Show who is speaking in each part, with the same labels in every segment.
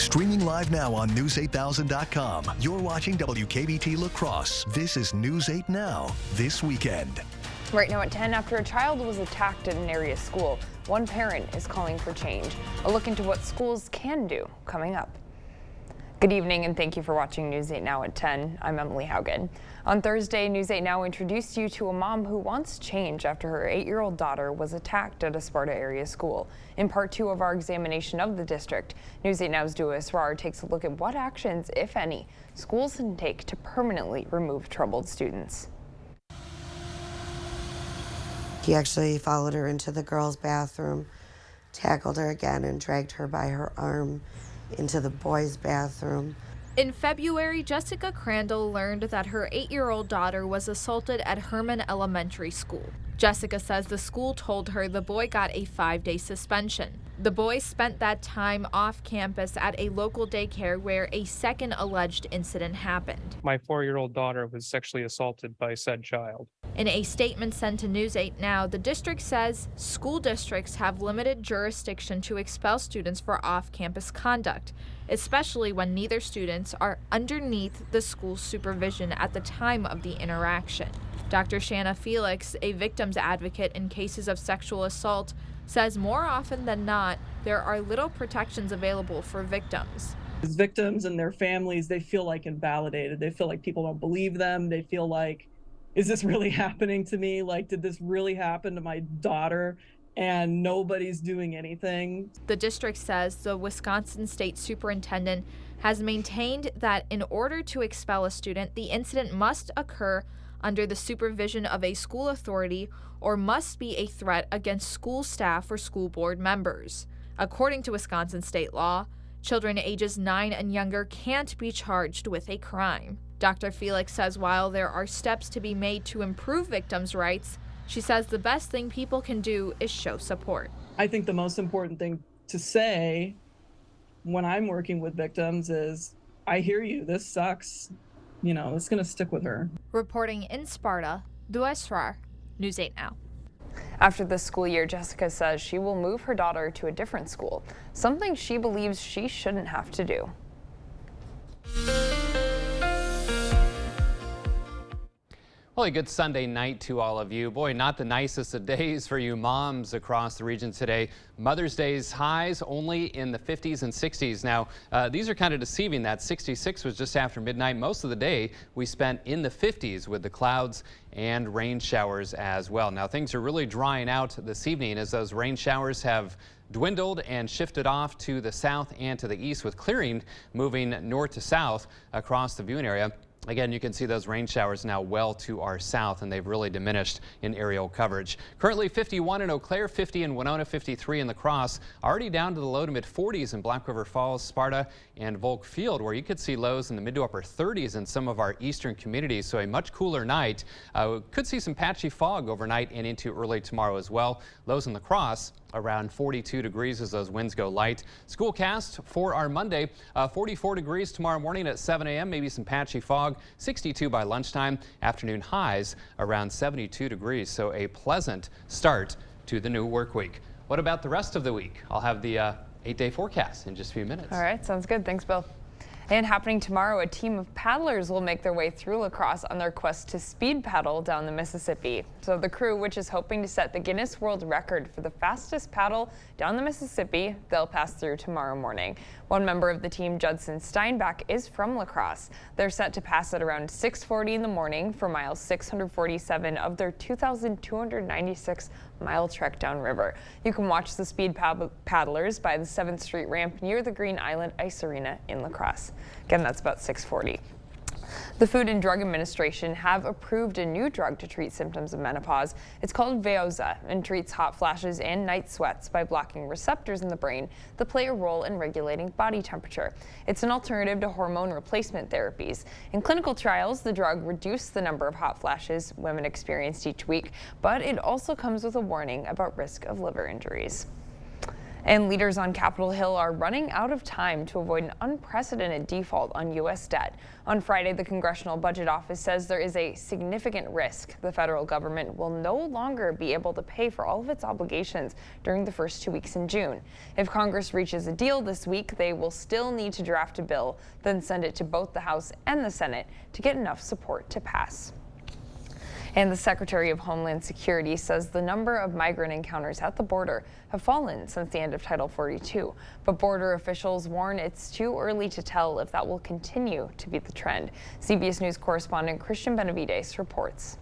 Speaker 1: Streaming live now on News8000.com. You're watching WKBT La Crosse. This is News 8 Now, this weekend.
Speaker 2: Right now at 10, after a child was attacked at an area school, one parent is calling for change. A look into what schools can do coming up. Good evening and thank you for watching News 8 Now at 10. I'm Emily Haugen. On Thursday, News 8 Now introduced you to a mom who wants change after her 8-year-old daughter was attacked at a Sparta area school. In part 2 of our examination of the district, News 8 Now's Dua Israr takes a look at what actions, if any, schools can take to permanently remove troubled students.
Speaker 3: He actually followed her into the girls' bathroom, tackled her again, and dragged her by her arm into the boys' bathroom.
Speaker 4: In February, Jessica Crandall learned that her 8-year-old daughter was assaulted at Herman Elementary School. Jessica says the school told her the boy got a 5-day suspension. The boy spent that time off campus at a local daycare where a second alleged incident happened.
Speaker 5: My 4-year-old daughter was sexually assaulted by said child.
Speaker 4: In a statement sent to News 8 Now, the district says school districts have limited jurisdiction to expel students for off-campus conduct, especially when neither students are underneath the school's supervision at the time of the interaction. Dr. Shanna Felix, a victim's advocate in cases of sexual assault, says more often than not, there are little protections available for victims.
Speaker 6: As victims and their families, they feel like invalidated. They feel like people don't believe them. They feel like, is this really happening to me? Like, did this really happen to my daughter? And nobody's doing anything. The district says the Wisconsin State Superintendent has maintained that in order to expel a student, the incident must occur under the supervision of a school authority or must be a threat against school staff or school board members. According to Wisconsin state law, children ages 9 and younger can't be charged with a crime. Dr. Felix says while there are steps to be made to improve victims' rights, she says the best thing people can do is show support. I think the most important thing to say when I'm working with victims is, I hear you, this sucks. You know, it's going to stick with her. Reporting in Sparta, Dua Israr, News 8 Now.
Speaker 2: After this school year, Jessica says she will move her daughter to a different school, something she believes she shouldn't have to do.
Speaker 7: Well, a good Sunday night to all of you. Boy, not the nicest of days for you moms across the region today. Mother's Day's highs only in the 50s and 60s. Now, these are kind of deceiving. That 66 was just after midnight. Most of the day we spent in the 50s with the clouds and rain showers as well. Now, things are really drying out this evening as those rain showers have dwindled and shifted off to the south and to the east, with clearing moving north to south across the viewing area. Again, you can see those rain showers now well to our south, and they've really diminished in aerial coverage. Currently 51 in Eau Claire, 50 in Winona, 53 in La Crosse, already down to the low to mid 40s in Black River Falls, Sparta, and Volk Field, where you could see lows in the mid to upper 30s in some of our eastern communities. So a much cooler night. Could see some patchy fog overnight and into early tomorrow as well. Lows in La Crosse around 42 degrees as those winds go light. Schoolcast for our Monday, 44 degrees tomorrow morning at 7 a.m. Maybe some patchy fog, 62 by lunchtime. Afternoon highs around 72 degrees. So a pleasant start to the new work week. What about the rest of the week? I'll have the 8-day forecast in just a few minutes.
Speaker 2: All right, sounds good. Thanks, Bill. And happening tomorrow, a team of paddlers will make their way through La Crosse on their quest to speed paddle down the Mississippi. So the crew, which is hoping to set the Guinness World Record for the fastest paddle down the Mississippi, they'll pass through tomorrow morning. One member of the team, Judson Steinbach, is from La Crosse. They're set to pass at around 6:40 in the morning for mile 647 of their 2,296-mile trek downriver. You can watch the speed paddlers by the 7th Street ramp near the Green Island Ice Arena in La Crosse. Again, that's about 6:40. The Food and Drug Administration have approved a new drug to treat symptoms of menopause. It's called Veozah and treats hot flashes and night sweats by blocking receptors in the brain that play a role in regulating body temperature. It's an alternative to hormone replacement therapies. In clinical trials, the drug reduced the number of hot flashes women experienced each week, but it also comes with a warning about risk of liver injuries. And leaders on Capitol Hill are running out of time to avoid an unprecedented default on U.S. debt. On Friday, the Congressional Budget Office says there is a significant risk the federal government will no longer be able to pay for all of its obligations during the first 2 weeks in June. If Congress reaches a deal this week, they will still need to draft a bill, then send it to both the House and the Senate to get enough support to pass. And the Secretary of Homeland Security says the number of migrant encounters at the border have fallen since the end of Title 42. But border officials warn it's too early to tell if that will continue to be the trend. CBS News correspondent Christian Benavides reports.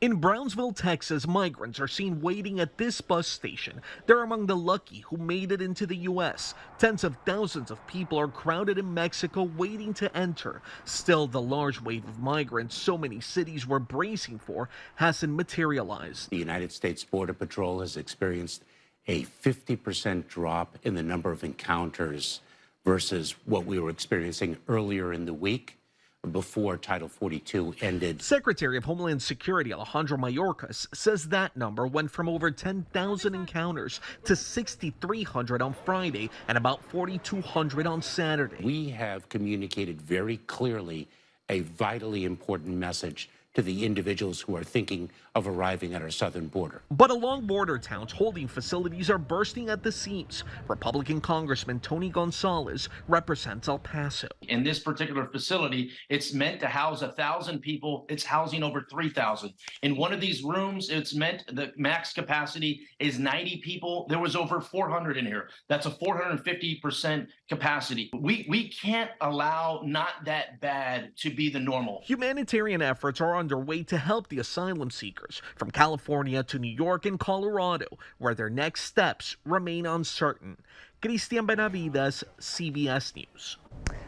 Speaker 8: In Brownsville, Texas, migrants are seen waiting at this bus station. They're among the lucky who made it into the U.S. Tens of thousands of people are crowded in Mexico waiting to enter. Still, the large wave of migrants so many cities were bracing for hasn't materialized.
Speaker 9: The United States Border Patrol has experienced a 50% drop in the number of encounters versus what we were experiencing earlier in the week, before Title 42 ended.
Speaker 8: Secretary of Homeland Security Alejandro Mayorkas says that number went from over 10,000 encounters to 6,300 on Friday and about 4,200 on Saturday.
Speaker 9: We have communicated very clearly a vitally important message to the individuals who are thinking of arriving at our southern border.
Speaker 8: But along border towns, holding facilities are bursting at the seams. Republican Congressman Tony Gonzalez represents El Paso.
Speaker 10: In this particular facility, it's meant to house 1,000 people. It's housing over 3,000. In one of these rooms, it's meant the max capacity is 90 people. There was over 400 in here. That's a 450% capacity. We can't allow not that bad to be the normal.
Speaker 8: Humanitarian efforts are underway to help the asylum seekers from California to New York and Colorado, where their next steps remain uncertain. Christian Benavides, CBS News.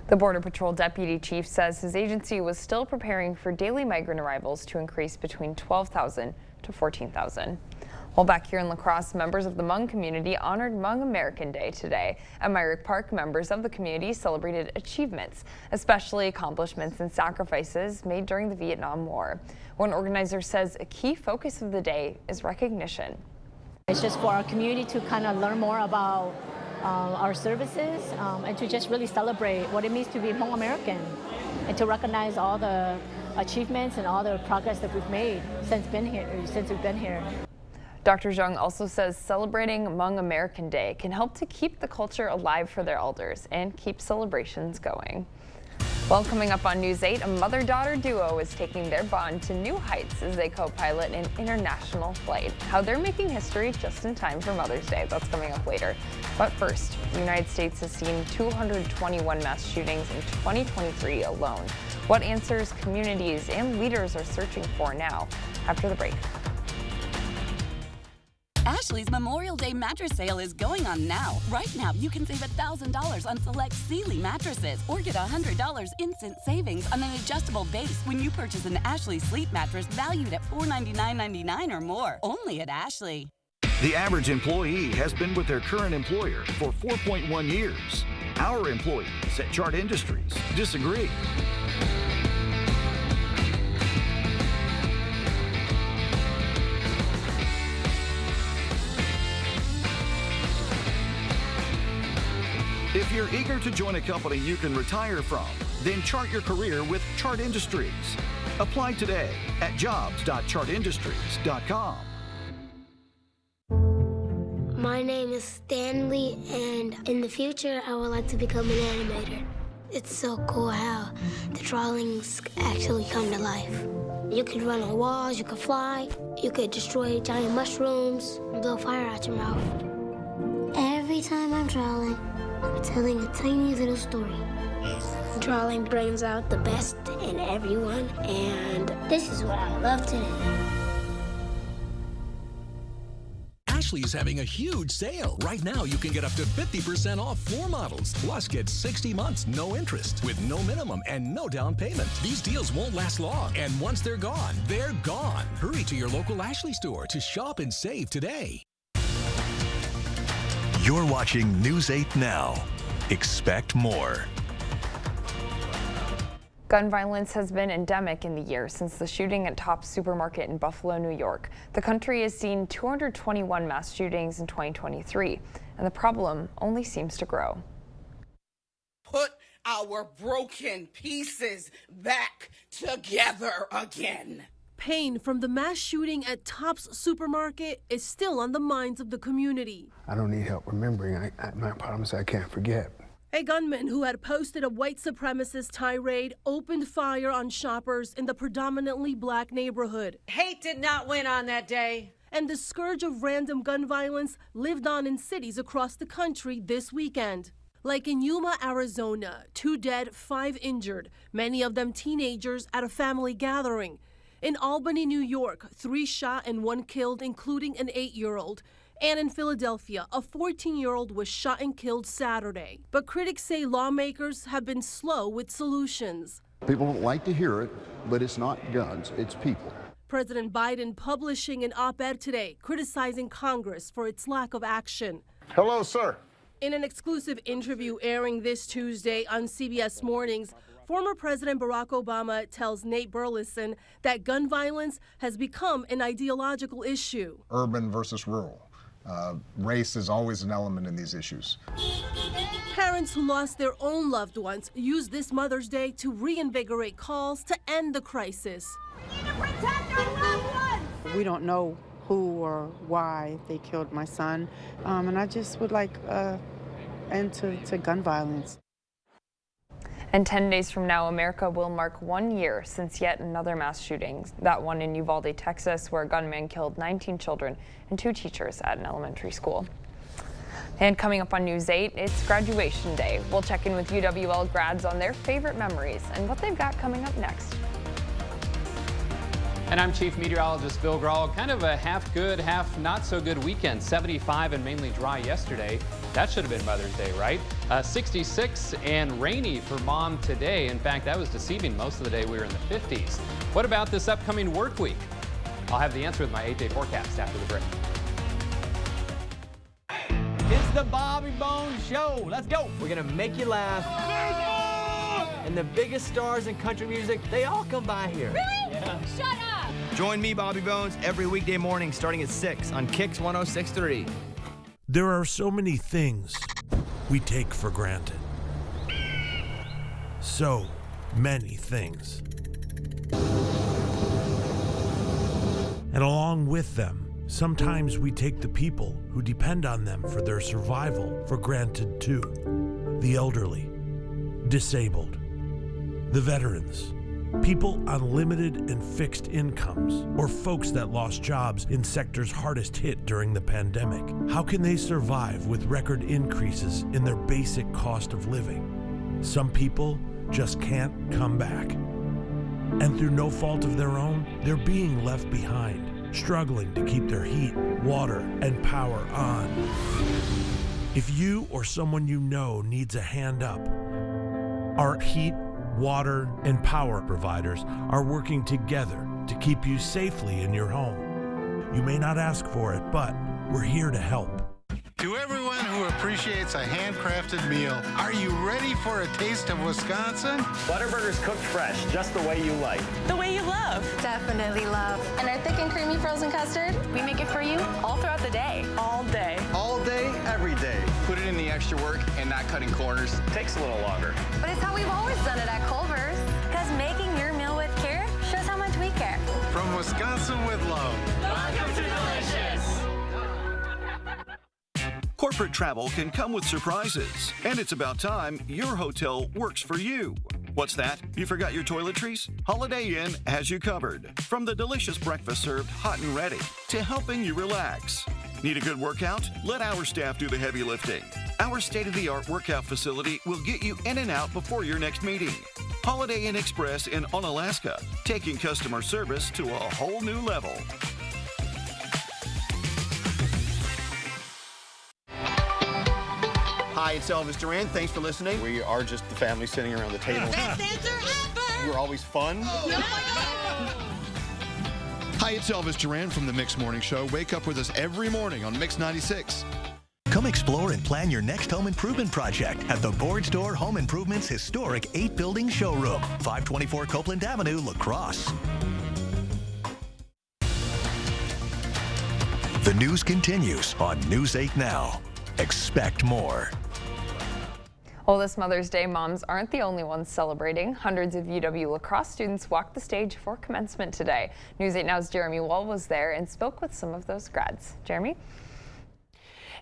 Speaker 2: The Border Patrol deputy chief says his agency was still preparing for daily migrant arrivals to increase between 12,000 to 14,000. Well, back here in La Crosse, members of the Hmong community honored Hmong American Day today. At Myrick Park, members of the community celebrated achievements, especially accomplishments and sacrifices made during the Vietnam War. One organizer says a key focus of the day is recognition.
Speaker 11: It's just for our community to kind of learn more about our services and to just really celebrate what it means to be Hmong American and to recognize all the achievements and all the progress that we've made since we've been here.
Speaker 2: Dr. Zhang also says celebrating Hmong American Day can help to keep the culture alive for their elders and keep celebrations going. Well, coming up on News 8, a mother-daughter duo is taking their bond to new heights as they co-pilot an international flight. How they're making history just in time for Mother's Day. That's coming up later. But first, the United States has seen 221 mass shootings in 2023 alone. What answers communities and leaders are searching for now? After the break.
Speaker 12: Ashley's Memorial Day mattress sale is going on now. Right now, you can save $1,000 on select Sealy mattresses or get $100 instant savings on an adjustable base when you purchase an Ashley Sleep mattress valued at $499.99 or more. Only at Ashley.
Speaker 13: The average employee has been with their current employer for 4.1 years. Our employees at Chart Industries disagree. If you're eager to join a company you can retire from, then chart your career with Chart Industries. Apply today at jobs.chartindustries.com.
Speaker 14: My name is Stanley, and in the future, I would like to become an animator. It's so cool how the drawings actually come to life. You could run on walls, you could fly, you could destroy giant mushrooms, and blow fire out your mouth. Every time I'm drawing, I'm telling a tiny little story. Drawing brings out the best in everyone, and this is what I love to do.
Speaker 15: Ashley is having a huge sale. Right now, you can get up to 50% off floor models. Plus, get 60 months, no interest, with no minimum and no down payment. These deals won't last long, and once they're gone, they're gone. Hurry to your local Ashley store to shop and save today.
Speaker 1: You're watching News 8 Now. Expect more.
Speaker 2: Gun violence has been endemic in the year since the shooting at Tops Supermarket in Buffalo, New York. The country has seen 221 mass shootings in 2023, and the problem only seems to grow.
Speaker 16: Put our broken pieces back together again.
Speaker 17: Pain from the mass shooting at Tops Supermarket is still on the minds of the community.
Speaker 18: I don't need help remembering. My problems I can't forget.
Speaker 17: A gunman who had posted a white supremacist tirade opened fire on shoppers in the predominantly black neighborhood.
Speaker 19: Hate did not win on that day.
Speaker 17: And the scourge of random gun violence lived on in cities across the country this weekend. Like in Yuma, Arizona, 2 dead, 5 injured, many of them teenagers at a family gathering. In Albany, New York, 3 shot and 1 killed, including an 8-year-old. And in Philadelphia, a 14-year-old was shot and killed Saturday. But critics say lawmakers have been slow with solutions.
Speaker 20: People don't like to hear it, but it's not guns, it's people.
Speaker 17: President Biden publishing an op-ed today criticizing Congress for its lack of action.
Speaker 20: Hello, sir.
Speaker 17: In an exclusive interview airing this Tuesday on CBS Mornings, former President Barack Obama tells Nate Burleson that gun violence has become an ideological issue.
Speaker 21: Urban versus rural. Race is always an element in these issues.
Speaker 17: Parents who lost their own loved ones use this Mother's Day to reinvigorate calls to end the crisis.
Speaker 19: We need to protect our loved ones.
Speaker 22: We don't know who or why they killed my son, and I just would like an end to gun violence.
Speaker 2: And 10 days from now, America will mark 1 year since yet another mass shooting. That one in Uvalde, Texas, where a gunman killed 19 children and 2 teachers at an elementary school. And coming up on News 8, it's graduation day. We'll check in with UWL grads on their favorite memories and what they've got coming up next.
Speaker 7: And I'm Chief Meteorologist Bill Grawl. Kind of a half good, half not so good weekend. 75 and mainly dry yesterday. That should have been Mother's Day, right? 66 and rainy for Mom today. In fact, that was deceiving. Most of the day we were in the 50s. What about this upcoming work week? I'll have the answer with my 8-day forecast after the break.
Speaker 23: It's the Bobby Bones Show. Let's go. We're going to make you laugh. And the biggest stars in country music, they all come by here.
Speaker 19: Really?
Speaker 23: Yeah.
Speaker 19: Shut up.
Speaker 23: Join me, Bobby Bones, every weekday morning starting at 6 on Kicks 106.3.
Speaker 24: There are so many things we take for granted. So many things. And along with them, sometimes we take the people who depend on them for their survival for granted too. The elderly, disabled, the veterans, people on limited and fixed incomes, or folks that lost jobs in sectors hardest hit during the pandemic. How can they survive with record increases in their basic cost of living? Some people just can't come back. And through no fault of their own, they're being left behind, struggling to keep their heat, water, and power on. If you or someone you know needs a hand up, our heat, water, and power providers are working together to keep you safely in your home. You may not ask for it, but we're here to help.
Speaker 25: To everyone who appreciates a handcrafted meal, are you ready for a taste of Wisconsin?
Speaker 26: Butterburgers cooked fresh, just the way you like.
Speaker 27: The way you love.
Speaker 28: Definitely love. And our thick and creamy frozen custard, we make it for you all throughout the day.
Speaker 27: All day.
Speaker 25: All day, every day. Put it in the extra work and not cutting corners.
Speaker 26: Takes a little longer.
Speaker 28: But it's how we've always done it at Culver's. Because making your meal with care shows how much we care.
Speaker 25: From Wisconsin with love.
Speaker 19: Welcome to Delicious.
Speaker 13: Corporate travel can come with surprises, and it's about time your hotel works for you. What's that? You forgot your toiletries? Holiday Inn has you covered. From the delicious breakfast served hot and ready to helping you relax. Need a good workout? Let our staff do the heavy lifting. Our state-of-the-art workout facility will get you in and out before your next meeting. Holiday Inn Express in Onalaska, taking customer service to a whole new level.
Speaker 29: Hi, it's Elvis Duran. Thanks for listening. We are just the family sitting around the table.
Speaker 19: Best answer ever.
Speaker 29: We're always fun.
Speaker 30: Hi, it's Elvis Duran from the Mix Morning Show. Wake up with us every morning on Mix 96.
Speaker 1: Come explore and plan your next home improvement project at the Board Store Home Improvement's historic 8-building showroom, 524 Copeland Avenue, La Crosse. The news continues on News 8 Now. Expect more.
Speaker 2: Well, this Mother's Day, moms aren't the only ones celebrating. Hundreds of UW La Crosse students walked the stage for commencement today. News 8 Now's Jeremy Wall was there and spoke with some of those grads. Jeremy?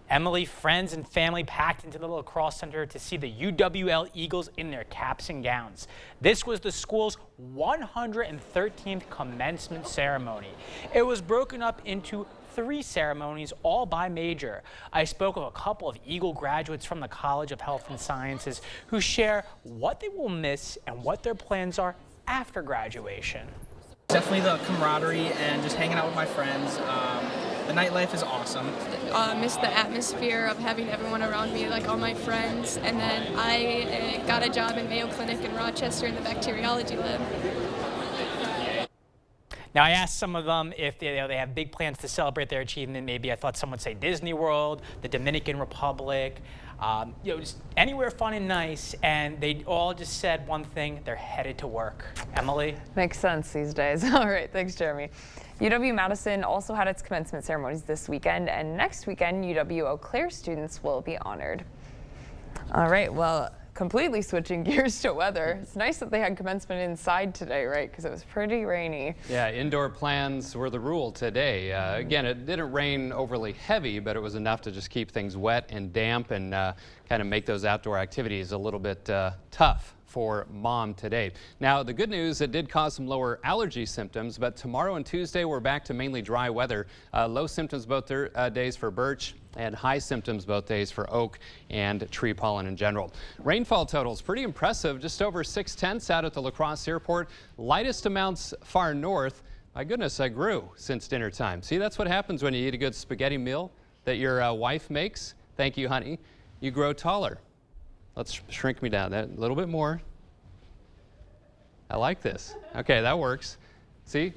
Speaker 3: Emily, friends and family packed into the La Crosse Center to see the UWL Eagles in their caps and gowns. This was the school's 113th commencement ceremony. It was broken up into 3 ceremonies, all by major. I spoke with a couple of Eagle graduates from the College of Health and Sciences who share what they will miss and what their plans are after graduation.
Speaker 4: Definitely the camaraderie and just hanging out with my friends. The nightlife is awesome.
Speaker 5: Miss the atmosphere of having everyone around me, like all my friends. And then I got a job in Mayo Clinic in Rochester in the bacteriology lab.
Speaker 3: Now, I asked some of them if they have big plans to celebrate their achievement. Maybe I thought some would say Disney World, the Dominican Republic, just anywhere fun and nice. And they all just said one thing: they're headed to work. Emily?
Speaker 2: Makes sense these days. All right, thanks, Jeremy. UW-Madison also had its commencement ceremonies this weekend, and next weekend, UW-Eau Claire students will be honored. All right, well, completely switching gears to weather. It's nice that they had commencement inside today, right? Because it was pretty rainy.
Speaker 7: Yeah, indoor plans were the rule today. Again, it didn't rain overly heavy, but it was enough to just keep things wet and damp and kind of make those outdoor activities a little bit tough for mom today. Now, the good news, it did cause some lower allergy symptoms, but tomorrow and Tuesday we're back to mainly dry weather. Low symptoms both days for birch and high symptoms both days for oak and tree pollen in general. Rainfall totals pretty impressive, just over 6/10 out at the La Crosse Airport. Lightest amounts far north. My goodness, I grew since dinner time. See, that's what happens when you eat a good spaghetti meal that your wife makes. Thank you, honey. You grow taller. Let's shrink me down that a little bit more. I like this. Okay, that works. See,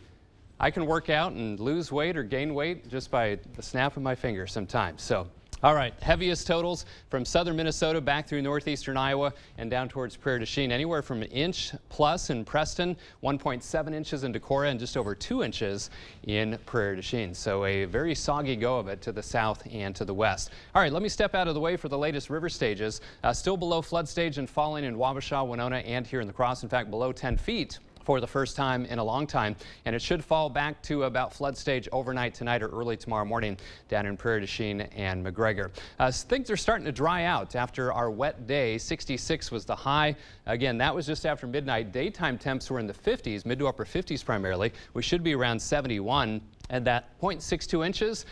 Speaker 7: I can work out and lose weight or gain weight just by the snap of my finger sometimes. So, all right, heaviest totals from southern Minnesota back through northeastern Iowa and down towards Prairie du Chien. Anywhere from an inch plus in Preston, 1.7 inches in Decorah, and just over 2 inches in Prairie du Chien. So a very soggy go of it to the south and to the west. All right, let me step out of the way for the latest river stages. Still below flood stage and falling in Wabasha, Winona, and here in La Crosse. In fact, below 10 feet. For the first time in a long time, and it should fall back to about flood stage overnight tonight or early tomorrow morning down in Prairie du Chien and McGregor. Things are starting to dry out after our wet day. 66 was the high. Again, that was just after midnight. Daytime temps were in the 50s, mid to upper 50s primarily. We should be around 71. And that 0.62 inches,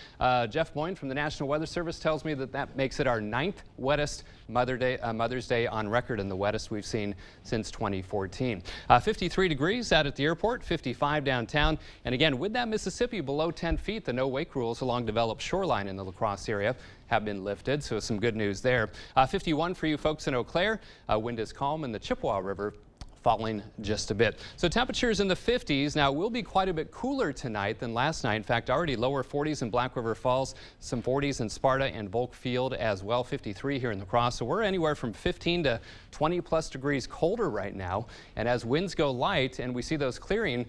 Speaker 7: Jeff Boyne from the National Weather Service tells me that that makes it our 9th wettest Mother's Day on record, and the wettest we've seen since 2014. 53 degrees out at the airport, 55 downtown. And again, with that Mississippi below 10 feet, the no wake rules along developed shoreline in the La Crosse area have been lifted, so some good news there. 51 for you folks in Eau Claire. Wind is calm in the Chippewa River, falling just a bit. So temperatures in the 50s. Now, it will be quite a bit cooler tonight than last night. In fact, already lower 40s in Black River Falls, some 40s in Sparta and Volk Field as well, 53 here in La Crosse. So we're anywhere from 15 to 20 plus degrees colder right now. And as winds go light and we see those clearing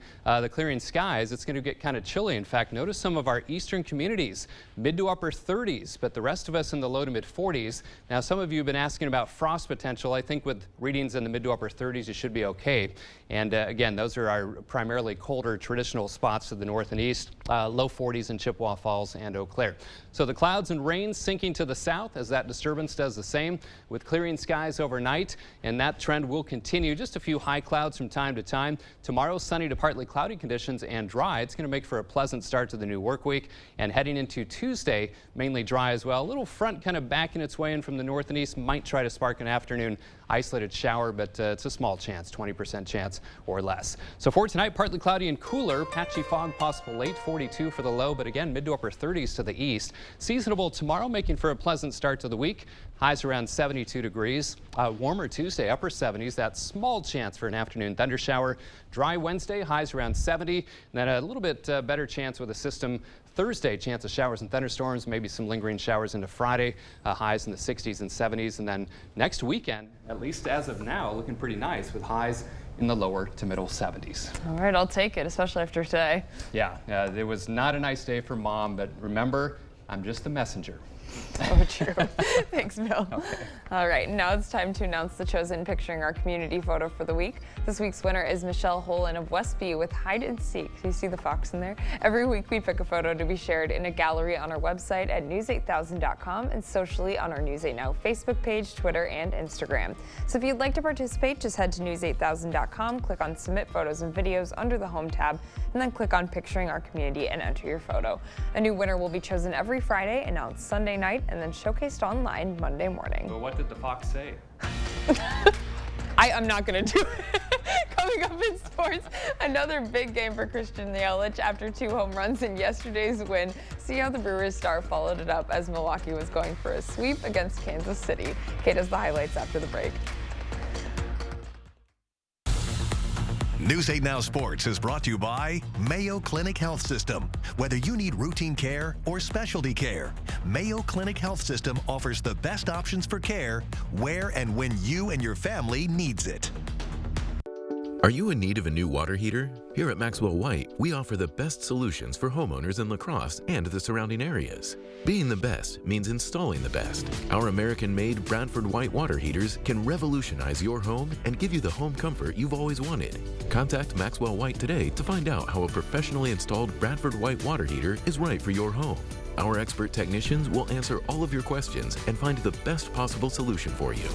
Speaker 7: skies, it's going to get kind of chilly. In fact, notice some of our eastern communities, mid to upper 30s, but the rest of us in the low to mid 40s. Now, some of you have been asking about frost potential. I think with readings in the mid to upper 30s, you should be okay. And again, those are our primarily colder traditional spots to the north and east, low 40s in Chippewa Falls and Eau Claire. So the clouds and rain sinking to the south as that disturbance does the same with clearing skies overnight, and that trend will continue. Just a few high clouds from time to time. Tomorrow, sunny to partly cloudy conditions and dry. It's going to make for a pleasant start to the new work week, and heading into Tuesday, mainly dry as well. A little front kind of backing its way in from the north and east, might try to spark an afternoon isolated shower, but it's a small chance, 20% chance or less. So for tonight, partly cloudy and cooler, patchy fog possible late, 42 for the low, but again, mid to upper 30s to the east. Seasonable tomorrow, making for a pleasant start to the week. Highs around 72 degrees. Warmer Tuesday, upper 70s. That small chance for an afternoon thundershower. Dry Wednesday, highs around 70. And then a little bit better chance with a system Thursday, chance of showers and thunderstorms, maybe some lingering showers into Friday, highs in the 60s and 70s. And then next weekend, at least as of now, looking pretty nice with highs in the lower to middle 70s.
Speaker 2: All right, I'll take it, especially after today.
Speaker 7: Yeah, it was not a nice day for Mom, but remember, I'm just the messenger.
Speaker 2: Oh, true. Thanks, Bill. Okay. All right, now it's time to announce the chosen Picturing Our Community photo for the week. This week's winner is Michelle Hollen of Westby with Hide and Seek. Do you see the fox in there? Every week we pick a photo to be shared in a gallery on our website at news8000.com and socially on our News 8 Now Facebook page, Twitter, and Instagram. So if you'd like to participate, just head to news8000.com, click on Submit Photos and Videos under the Home tab, and then click on Picturing Our Community and enter your photo. A new winner will be chosen every Friday, announced Sunday night, and then showcased online Monday morning.
Speaker 7: Well, what did the fox say?
Speaker 2: I'm not going to do it. Coming up in sports, another big game for Christian Yelich after 2 home runs in yesterday's win. See how the Brewers star followed it up as Milwaukee was going for a sweep against Kansas City. Kate has the highlights after the break.
Speaker 1: News 8 Now Sports is brought to you by Mayo Clinic Health System. Whether you need routine care or specialty care, Mayo Clinic Health System offers the best options for care where and when you and your family needs it.
Speaker 6: Are you in need of a new water heater? Here at Maxwell White, we offer the best solutions for homeowners in La Crosse and the surrounding areas. Being the best means installing the best. Our American-made Bradford White water heaters can revolutionize your home and give you the home comfort you've always wanted. Contact Maxwell White today to find out how a professionally installed Bradford White water heater is right for your home. Our expert technicians will answer all of your questions and find the best possible solution for you.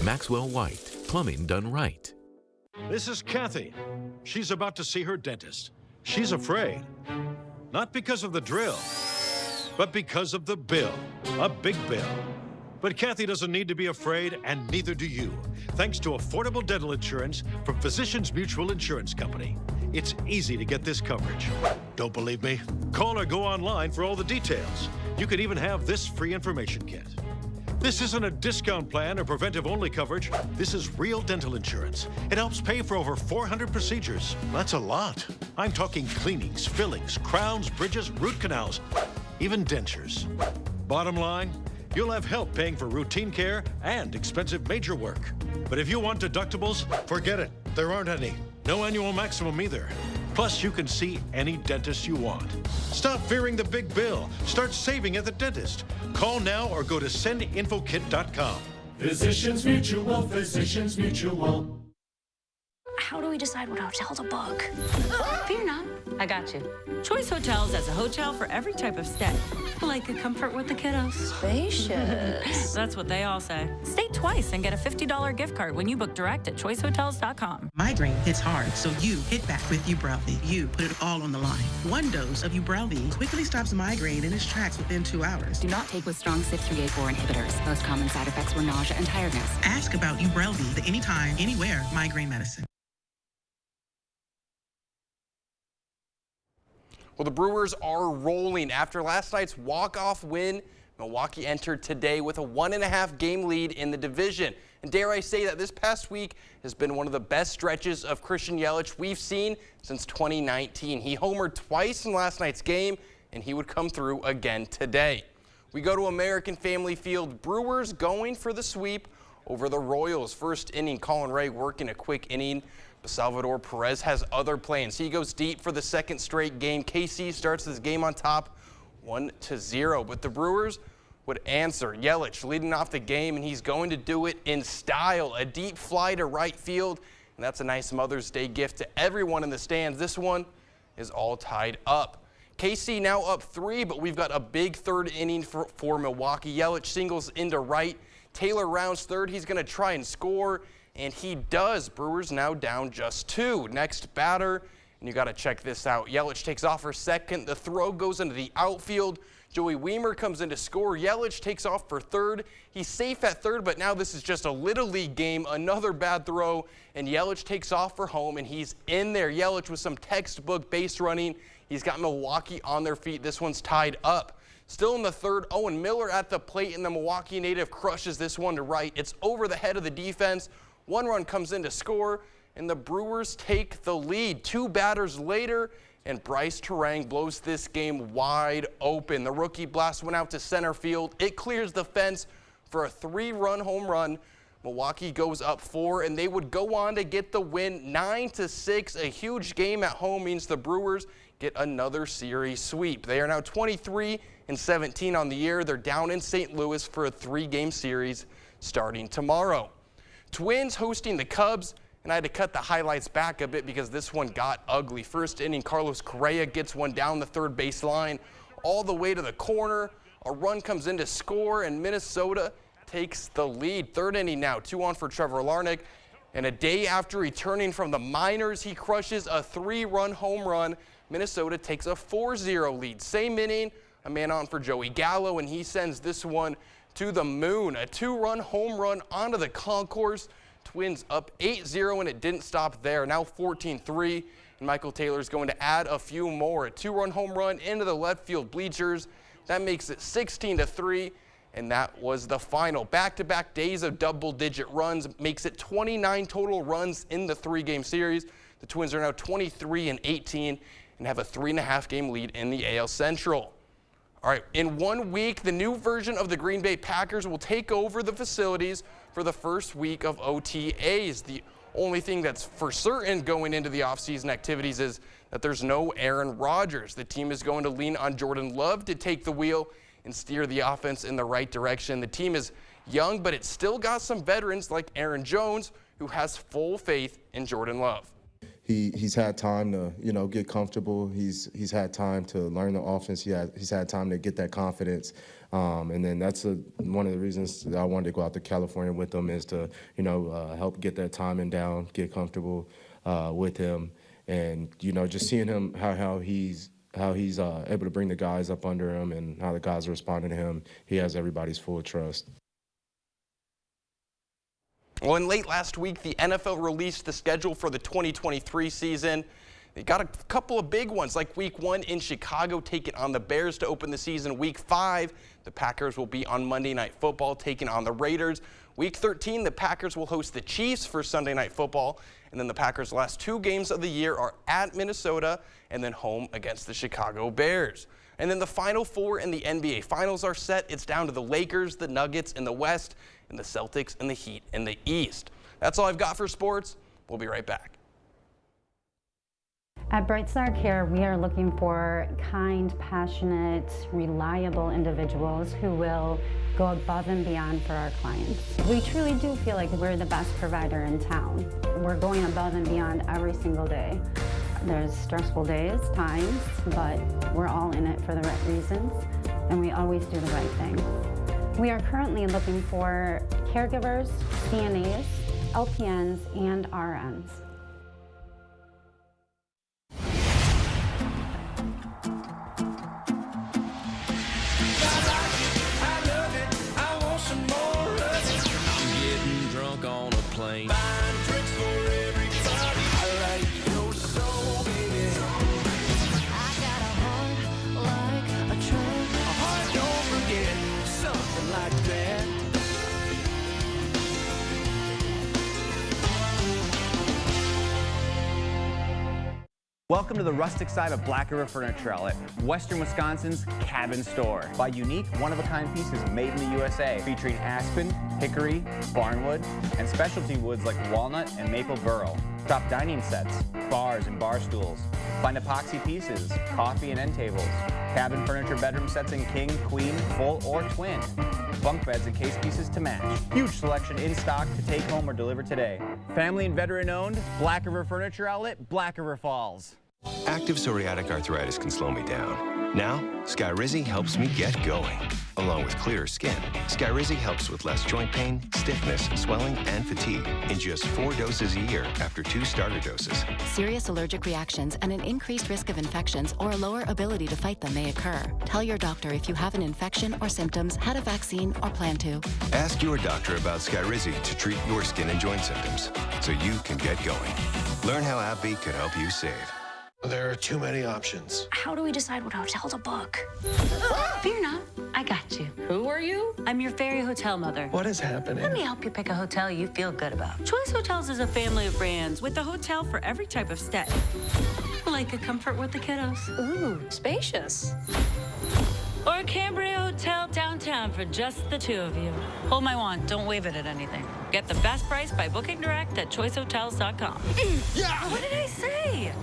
Speaker 6: Maxwell White, plumbing done right.
Speaker 8: This is Kathy. She's about to see her dentist. She's afraid. Not because of the drill, but because of the bill. A big bill. But Kathy doesn't need to be afraid, and neither do you, thanks to affordable dental insurance from Physicians Mutual Insurance Company. It's easy to get this coverage. Don't believe me? Call or go online for all the details. You could even have this free information kit. This isn't a discount plan or preventive-only coverage. This is real dental insurance. It helps pay for over 400 procedures. That's a lot. I'm talking cleanings, fillings, crowns, bridges, root canals, even dentures. Bottom line, you'll have help paying for routine care and expensive major work. But if you want deductibles, forget it. There aren't any. No annual maximum either. Plus, you can see any dentist you want. Stop fearing the big bill. Start saving at the dentist. Call now or go to sendinfokit.com.
Speaker 9: Physicians Mutual, Physicians Mutual.
Speaker 10: How do we decide what hotel to book?
Speaker 11: Fear not, I got you. Choice Hotels has a hotel for every type of stay. Like a comfort with the kiddos.
Speaker 10: Spacious.
Speaker 11: That's what they all say. Stay twice and get a $50 gift card when you book direct at choicehotels.com.
Speaker 12: Migraine hits hard, so you hit back with Ubrelvy. You put it all on the line. 1 dose of Ubrelvy quickly stops migraine in its tracks within 2 hours.
Speaker 14: Do not take with strong CYP3A4 inhibitors. Most common side effects were nausea and tiredness.
Speaker 12: Ask about Ubrelvy, the anytime, anywhere migraine medicine.
Speaker 15: Well, the Brewers are rolling. After last night's walk-off win, Milwaukee entered today with a 1.5 game lead in the division. And dare I say that this past week has been one of the best stretches of Christian Yelich we've seen since 2019. He homered twice in last night's game, and he would come through again today. We go to American Family Field. Brewers going for the sweep over the Royals. First inning, Colin Ray working a quick inning. But Salvador Perez has other plans. He goes deep for the second straight game. KC starts this game on top 1-0. But the Brewers would answer. Yelich leading off the game, and he's going to do it in style. A deep fly to right field, and that's a nice Mother's Day gift to everyone in the stands. This one is all tied up. KC now up 3, but we've got a big third inning for Milwaukee. Yelich singles into right. Taylor rounds third. He's going to try and score. And he does. Brewers now down just 2. Next batter, and you got to check this out. Yelich takes off for second. The throw goes into the outfield. Joey Wiemer comes in to score. Yelich takes off for third. He's safe at third, but now this is just a Little League game. Another bad throw, and Yelich takes off for home, and he's in there. Yelich with some textbook base running. He's got Milwaukee on their feet. This one's tied up. Still in the third, Owen Miller at the plate, and the Milwaukee native crushes this one to right. It's over the head of the defense. 1 run comes in to score, and the Brewers take the lead. 2 batters later, and Bryce Terang blows this game wide open. The rookie blast went out to center field. It clears the fence for a 3-run home run. Milwaukee goes up 4, and they would go on to get the win 9-6. A huge game at home means the Brewers get another series sweep. They are now 23-17 on the year. They're down in St. Louis for a 3-game series starting tomorrow. Twins hosting the Cubs, and I had to cut the highlights back a bit because this one got ugly. First inning, Carlos Correa gets one down the third base line all the way to the corner. A run comes in to score, and Minnesota takes the lead. Third inning now, 2 on for Trevor Larnach. And a day after returning from the minors, he crushes a 3-run home run. Minnesota takes a 4-0 lead. Same inning, a man on for Joey Gallo, and he sends this one to the moon. A 2-run home run onto the concourse. Twins up 8-0, and it didn't stop there. Now 14-3, and Michael Taylor's going to add a few more. A 2-run home run into the left field bleachers. That makes it 16-3. And that was the final. Back-to-back days of double-digit runs makes it 29 total runs in the 3-game series. The Twins are now 23-18 and have a 3.5-game lead in the AL Central. All right, in 1 week, the new version of the Green Bay Packers will take over the facilities for the first week of OTAs. The only thing that's for certain going into the offseason activities is that there's no Aaron Rodgers. The team is going to lean on Jordan Love to take the wheel and steer the offense in the right direction. The team is young, but it's still got some veterans like Aaron Jones, who has full faith in Jordan Love.
Speaker 16: He's had time to, get comfortable. He's had time to learn the offense. He's had time to get that confidence. And then that's one of the reasons that I wanted to go out to California with him is to, help get that timing down, get comfortable with him. And, just seeing him, how he's able to bring the guys up under him and how the guys are responding to him. He has everybody's full trust.
Speaker 15: Well, in late last week, the NFL released the schedule for the 2023 season. They got a couple of big ones, like Week 1 in Chicago, taking on the Bears to open the season. Week 5, the Packers will be on Monday Night Football, taking on the Raiders. Week 13, the Packers will host the Chiefs for Sunday Night Football. And then the Packers' last 2 games of the year are at Minnesota and then home against the Chicago Bears. And then the Final 4 in the NBA Finals are set. It's down to the Lakers, the Nuggets in the West, and the Celtics and the Heat in the East. That's all I've got for sports. We'll be right back.
Speaker 17: At Bright Star Care, we are looking for kind, passionate, reliable individuals who will go above and beyond for our clients. We truly do feel like we're the best provider in town. We're going above and beyond every single day. There's stressful days, times, but we're all in it for the right reasons, and we always do the right thing. We are currently looking for caregivers, CNAs, LPNs, and RNs.
Speaker 18: Welcome to the rustic side of Black River Furniture Outlet, Western Wisconsin's Cabin Store. Buy unique, one-of-a-kind pieces made in the USA, featuring aspen, hickory, barnwood, and specialty woods like walnut and maple burl. Top dining sets, bars and bar stools. Find epoxy pieces, coffee and end tables, cabin furniture bedroom sets in king, queen, full, or twin. Bunk beds and case pieces to match. Huge selection in stock to take home or deliver today. Family and veteran owned, Black River Furniture Outlet, Black River Falls.
Speaker 20: Active psoriatic arthritis can slow me down. Now, Skyrizi helps me get going. Along with clearer skin, Skyrizi helps with less joint pain, stiffness, swelling, and fatigue in just 4 doses a year after 2 starter doses.
Speaker 14: Serious allergic reactions and an increased risk of infections or a lower ability to fight them may occur. Tell your doctor if you have an infection or symptoms, had a vaccine, or plan to.
Speaker 20: Ask your doctor about Skyrizi to treat your skin and joint symptoms so you can get going. Learn how AbbVie can help you save.
Speaker 10: There are too many options. How do we decide what hotel to book?
Speaker 11: Fear not, I got you. Who are you? I'm your fairy hotel mother.
Speaker 10: What is happening?
Speaker 11: Let me help you pick a hotel you feel good about. Choice Hotels is a family of brands with a hotel for every type of stay. Like like a comfort with the kiddos.
Speaker 13: Ooh, spacious.
Speaker 11: Or a Cambria Hotel downtown for just the two of you. Hold my wand, don't wave it at anything. Get the best price by booking direct at choicehotels.com.
Speaker 19: Yeah!
Speaker 11: What did I say?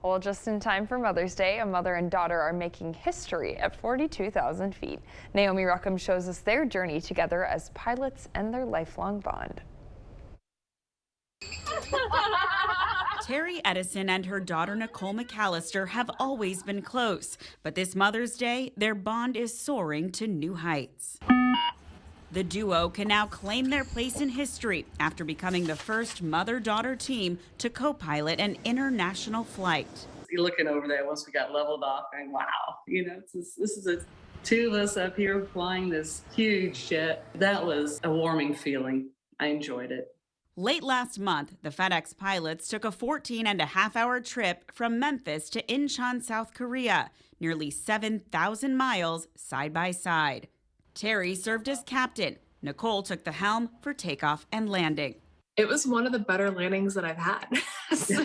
Speaker 2: Well, just in time for Mother's Day, a mother and daughter are making history at 42,000 feet. Naomi Ruckham shows us their journey together as pilots and their lifelong bond.
Speaker 21: Terry Edison and her daughter Nicole McAllister have always been close, but this Mother's Day, their bond is soaring to new heights. The duo can now claim their place in history after becoming the first mother-daughter team to co-pilot an international flight.
Speaker 22: Looking over there once we got leveled off, and wow, this is two of us up here flying this huge jet. That was a warming feeling. I enjoyed it.
Speaker 21: Late last month, the FedEx pilots took a 14-and-a-half-hour trip from Memphis to Incheon, South Korea, nearly 7,000 miles side by side. Terry served as captain. Nicole took the helm for takeoff and landing.
Speaker 23: It was one of the better landings that I've had. So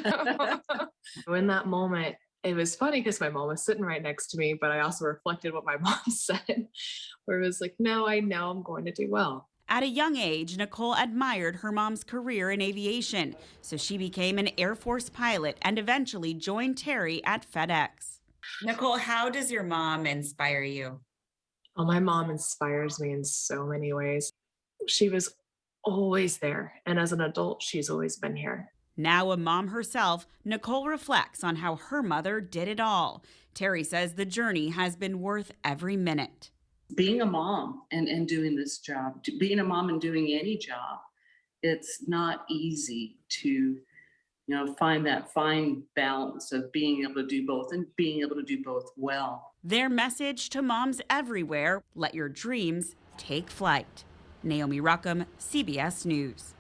Speaker 23: in that moment, it was funny because my mom was sitting right next to me, but I also reflected what my mom said, where it was like, no, I know I'm going to do well.
Speaker 21: At a young age, Nicole admired her mom's career in aviation, so she became an Air Force pilot and eventually joined Terry at FedEx.
Speaker 24: Nicole, how does your mom inspire you?
Speaker 23: Oh, my mom inspires me in so many ways. She was always there, and as an adult, she's always been here.
Speaker 21: Now a mom herself, Nicole reflects on how her mother did it all. Terry says the journey has been worth every minute.
Speaker 22: Being a mom and doing this job, being a mom and doing any job, it's not easy to, find that fine balance of being able to do both and being able to do both well.
Speaker 21: Their message to moms everywhere: let your dreams take flight. Naomi Ruckham, CBS News.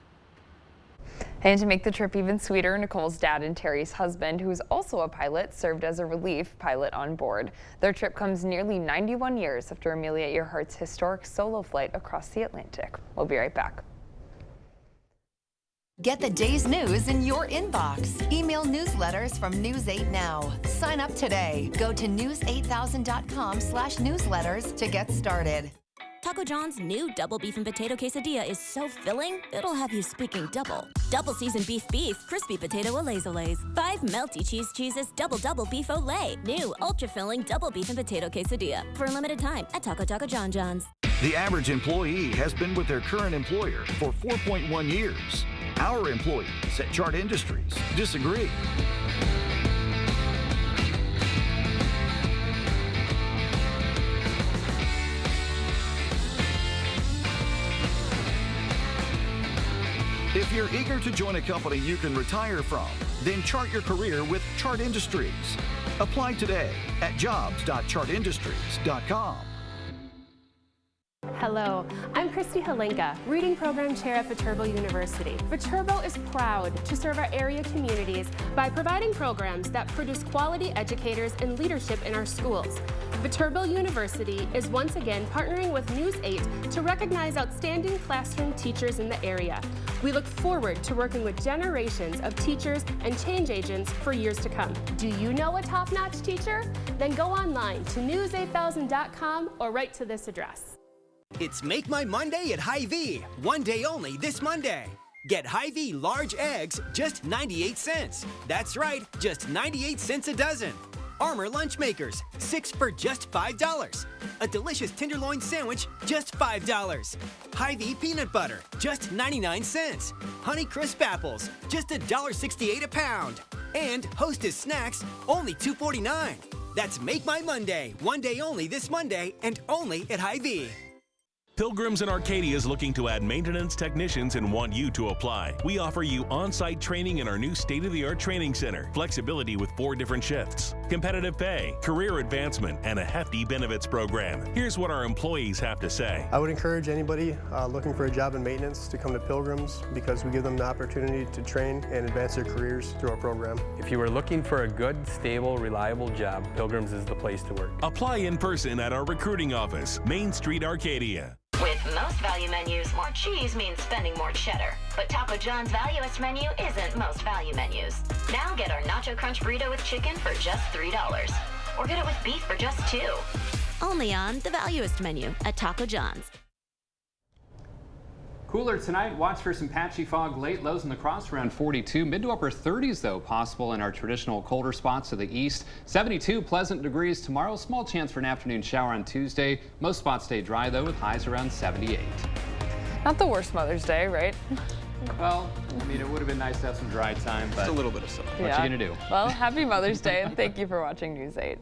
Speaker 2: And to make the trip even sweeter, Nicole's dad and Terry's husband, who is also a pilot, served as a relief pilot on board. Their trip comes nearly 91 years after Amelia Earhart's historic solo flight across the Atlantic. We'll be right back.
Speaker 25: Get the day's news in your inbox. Email newsletters from News 8 Now. Sign up today. Go to news8000.com/newsletters to get started.
Speaker 26: Taco John's new double beef and potato quesadilla is so filling, it'll have you speaking double. Double seasoned beef, crispy potato olays, 5 melty cheeses, double beef olay. New ultra filling double beef and potato quesadilla for a limited time at Taco John John's.
Speaker 27: The average employee has been with their current employer for 4.1 years. Our employees at Chart Industries disagree. If you're eager to join a company you can retire from, then chart your career with Chart Industries. Apply today at jobs.chartindustries.com.
Speaker 29: Hello, I'm Christy Halenka, Reading Program Chair at Viterbo University. Viterbo is proud to serve our area communities by providing programs that produce quality educators and leadership in our schools. Viterbo University is once again partnering with News 8 to recognize outstanding classroom teachers in the area. We look forward to working with generations of teachers and change agents for years to come. Do you know a top-notch teacher? Then go online to news8000.com or write to this address.
Speaker 28: It's Make My Monday at Hy-Vee. One day only this Monday. Get Hy-Vee large eggs, just 98 cents. That's right, just 98 cents a dozen. Armour lunch makers, 6 for just $5. A delicious tenderloin sandwich, just $5. Hy-Vee peanut butter, just 99 cents. Honey Crisp apples, just $1.68 a pound. And Hostess snacks, only $2.49. That's Make My Monday, one day only this Monday and only at Hy-Vee.
Speaker 30: Pilgrims in Arcadia is looking to add maintenance technicians and want you to apply. We offer you on-site training in our new state-of-the-art training center, flexibility with 4 different shifts. competitive pay, career advancement, and a hefty benefits program. Here's what our employees have to say.
Speaker 1: I would encourage anybody looking for a job in maintenance to come to Pilgrims because we give them the opportunity to train and advance their careers through our program.
Speaker 3: If you are looking for a good, stable, reliable job, Pilgrims is the place to work.
Speaker 30: Apply in person at our recruiting office, Main Street, Arcadia.
Speaker 4: With most value menus, more cheese means spending more cheddar. But Taco John's Valuest menu isn't most value menus. Now get our Nacho Crunch Burrito with chicken for just $3. Or get it with beef for just $2.
Speaker 26: Only on the Valuest menu at Taco John's.
Speaker 5: Cooler tonight. Watch for some patchy fog late. Lows in the Cross around 42. Mid to upper 30s, though, possible in our traditional colder spots to the east. 72 pleasant degrees tomorrow. Small chance for an afternoon shower on Tuesday. Most spots stay dry, though, with highs around 78.
Speaker 2: Not the worst Mother's Day, right?
Speaker 5: Well, I mean, it would have been nice to have some dry time, but
Speaker 15: just a little bit of sun.
Speaker 5: What you gonna do?
Speaker 2: Well, happy Mother's Day, and thank you for watching News 8.